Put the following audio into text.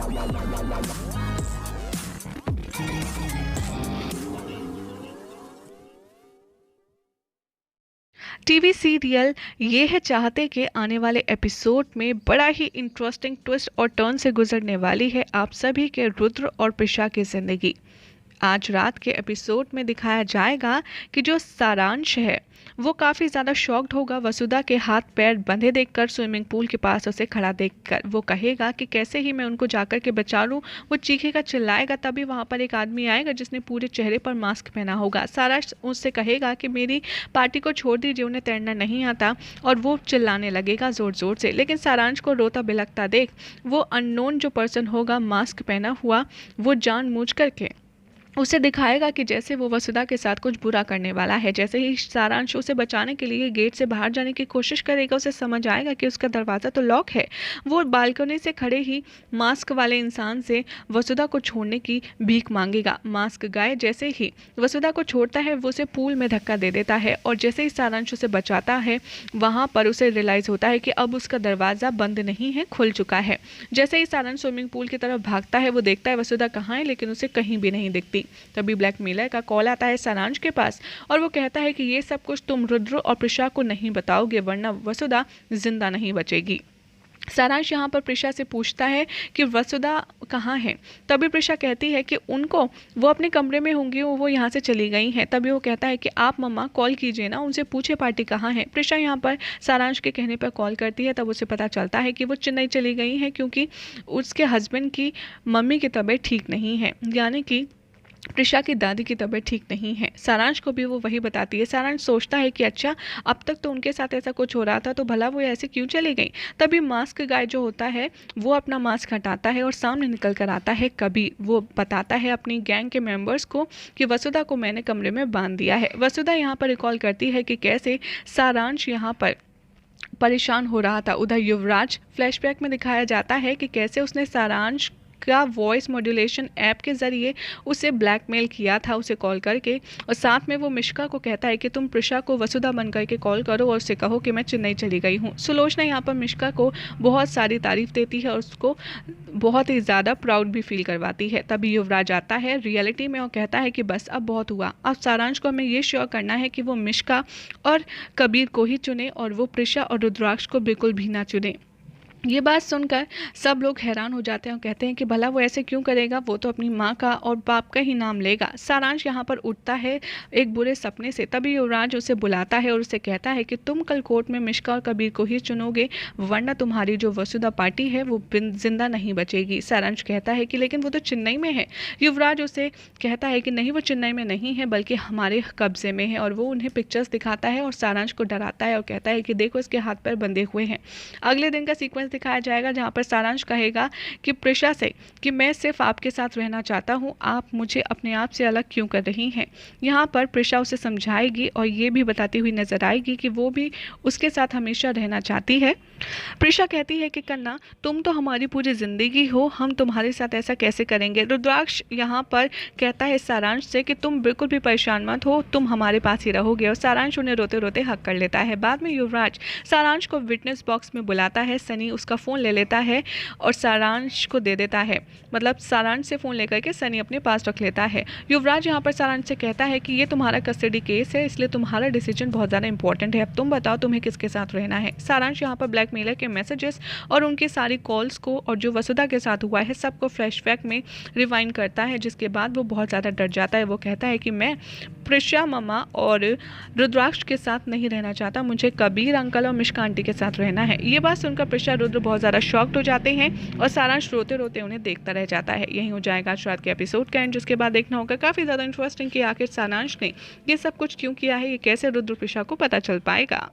TV serial ये है चाहते कि आने वाले एपिसोड में बड़ा ही इंटरेस्टिंग ट्विस्ट और टर्न से गुजरने वाली है आप सभी के रुद्र और प्रिशा की जिंदगी। आज रात के एपिसोड में दिखाया जाएगा कि जो सारांश है वो काफ़ी ज़्यादा शॉक्ड होगा वसुधा के हाथ पैर बंधे देखकर स्विमिंग पूल के पास उसे खड़ा देखकर। वो कहेगा कि कैसे ही मैं उनको जाकर के बचा लूँ। वो चीखेगा चिल्लाएगा, तभी वहाँ पर एक आदमी आएगा जिसने पूरे चेहरे पर मास्क पहना होगा। सारांश उससे कहेगा कि मेरी पार्टी को छोड़ दीजिए, उन्हें तैरना नहीं आता, और वो चिल्लाने लगेगा ज़ोर ज़ोर से। लेकिन सारांश को रोता बिलखता देख वो अननोन जो पर्सन होगा मास्क पहना हुआ, वो जानबूझ करके उसे दिखाएगा कि जैसे वो वसुधा के साथ कुछ बुरा करने वाला है। जैसे ही सारांश उसे बचाने के लिए गेट से बाहर जाने की कोशिश करेगा, उसे समझ आएगा कि उसका दरवाज़ा तो लॉक है। वो बालकनी से खड़े ही मास्क वाले इंसान से वसुधा को छोड़ने की भीख मांगेगा। मास्क गाय जैसे ही वसुधा को छोड़ता है वो उसे पूल में धक्का दे देता है, और जैसे ही सारांश उसे बचाता है वहाँ पर उसे रियलाइज़ होता है कि अब उसका दरवाज़ा बंद नहीं है, खुल चुका है। जैसे ही सारांश स्विमिंग पूल की तरफ भागता है वो देखता है वसुधा कहाँ है, लेकिन उसे कहीं भी नहीं दिखती। तभी ब्लैकमेलर का कॉल आता है सारांश के पास, और वो कहता है कि ये सब कुछ तुम रुद्र और प्रिशा को नहीं बताओगे वरना वसुधा जिंदा नहीं बचेगी। सारांश यहाँ पर प्रिशा से पूछता है कि वसुधा कहाँ है। तभी प्रिशा कहती है कि उनको वो अपने कमरे में होंगी, वो यहाँ से चली गई हैं। तभी वो कहता है कि आप मम्मा कॉल कीजिए ना, उनसे पूछे पार्टी कहाँ है। प्रिशा यहाँ पर सारांश के कहने पर कॉल करती है। तब उसे पता चलता है कि वो चेन्नई चली गई हैं क्योंकि उसके हस्बैंड की मम्मी की तबीयत ठीक नहीं है, यानी कि प्रिशा की दादी की तबीयत ठीक नहीं है। सारांश को भी वो वही बताती है। सारांश सोचता है कि अच्छा अब तक तो उनके साथ ऐसा कुछ हो रहा था, तो भला वो ऐसे क्यों चली गई। तभी मास्क गाय जो होता है वो अपना मास्क हटाता है और सामने निकल कर आता है कबीर। वो बताता है अपनी गैंग के मेंबर्स को कि वसुधा को मैंने कमरे में बांध दिया है। वसुधा यहाँ पर रिकॉल करती है कि कैसे सारांश यहाँ पर परेशान हो रहा था। उधर युवराज फ्लैशबैक में दिखाया जाता है कि कैसे उसने सारांश का वॉइस मॉड्यूलेशन ऐप के ज़रिए उसे ब्लैकमेल किया था, उसे कॉल करके, और साथ में वो मिश्का को कहता है कि तुम प्रिशा को वसुधा बन करके कॉल करो और उसे कहो कि मैं चेन्नई चली गई हूँ। सुलोचना यहाँ पर मिश्का को बहुत सारी तारीफ देती है और उसको बहुत ही ज़्यादा प्राउड भी फील करवाती है। तभी युवराज आता है रियलिटी में और कहता है कि बस अब बहुत हुआ, अब सारांश को हमें ये श्योर करना है कि वो मिश्का और कबीर को ही चुने और वो प्रिशा और रुद्राक्ष को बिल्कुल भी ना चुने। ये बात सुनकर सब लोग हैरान हो जाते हैं और कहते हैं कि भला वो ऐसे क्यों करेगा, वो तो अपनी माँ का और बाप का ही नाम लेगा। सारांश यहाँ पर उठता है एक बुरे सपने से। तभी युवराज उसे बुलाता है और उसे कहता है कि तुम कल कोर्ट में मिश्का और कबीर को ही चुनोगे वरना तुम्हारी जो वसुधा पार्टी है वो जिंदा नहीं बचेगी। सारांश कहता है कि लेकिन वो तो चेन्नई में है। युवराज उसे कहता है कि नहीं, वो चेन्नई में नहीं है बल्कि हमारे कब्जे में है, और वो उन्हें पिक्चर्स दिखाता है और सारांश को डराता है और कहता है कि देखो इसके हाथ पैर बंधे हुए हैं। अगले दिन का सीक्वेंस दिखाया जाएगा जहां पर सारांश कहेगा कि प्रिशा से कि मैं सिर्फ आपके साथ रहना चाहता हूं, आप मुझे अपने आप से अलग क्यों कर रही हैं। यहां पर प्रिशा उसे समझाएगी और ये भी बताती हुई नजर आएगी कि वो भी उसके साथ हमेशा रहना चाहती है। प्रिशा कहती है कि कन्ना तुम तो हमारी पूरी जिंदगी हो, हम तुम्हारे साथ ऐसा कैसे करेंगे। रुद्राक्ष यहाँ पर कहता है सारांश से कि तुम बिल्कुल भी परेशान मत हो, तुम हमारे पास ही रहोगे, और सारांश उन्हें रोते रोते हक कर लेता है। बाद में युवराज सारांश को विटनेस बॉक्स में बुलाता है। सनी उसका फ़ोन ले लेता है और सारांश को दे देता है, मतलब सारांश से फ़ोन लेकर के सनी अपने पास रख लेता है। युवराज यहाँ पर सारांश से कहता है कि ये तुम्हारा कस्टडी केस है, इसलिए तुम्हारा डिसीजन बहुत ज़्यादा इंपॉर्टेंट है, अब तुम बताओ तुम्हें किसके साथ रहना है। सारांश यहाँ पर ब्लैकमेलर के मैसेजेस और उनकी सारी कॉल्स को और जो वसुधा के साथ हुआ है सबको फ्लैशबैक में रिवाइंड करता है, जिसके बाद वो बहुत ज़्यादा डर जाता है। वो कहता है कि मैं प्रिशा मम्मा और रुद्राक्ष के साथ नहीं रहना चाहता, मुझे कबीर अंकल और मिश्का आंटी के साथ रहना है। ये बात सुनकर प्रिशा रुद्र बहुत ज़्यादा शॉक्ड हो जाते हैं और सारांश रोते रोते उन्हें देखता रह जाता है। यही हो जाएगा आज रात के एपिसोड का एंड, जिसके बाद देखना होगा काफ़ी ज़्यादा इंटरेस्टिंग कि आखिर सारांश ने ये सब कुछ क्यों किया है, ये कैसे रुद्र प्रिशा को पता चल पाएगा।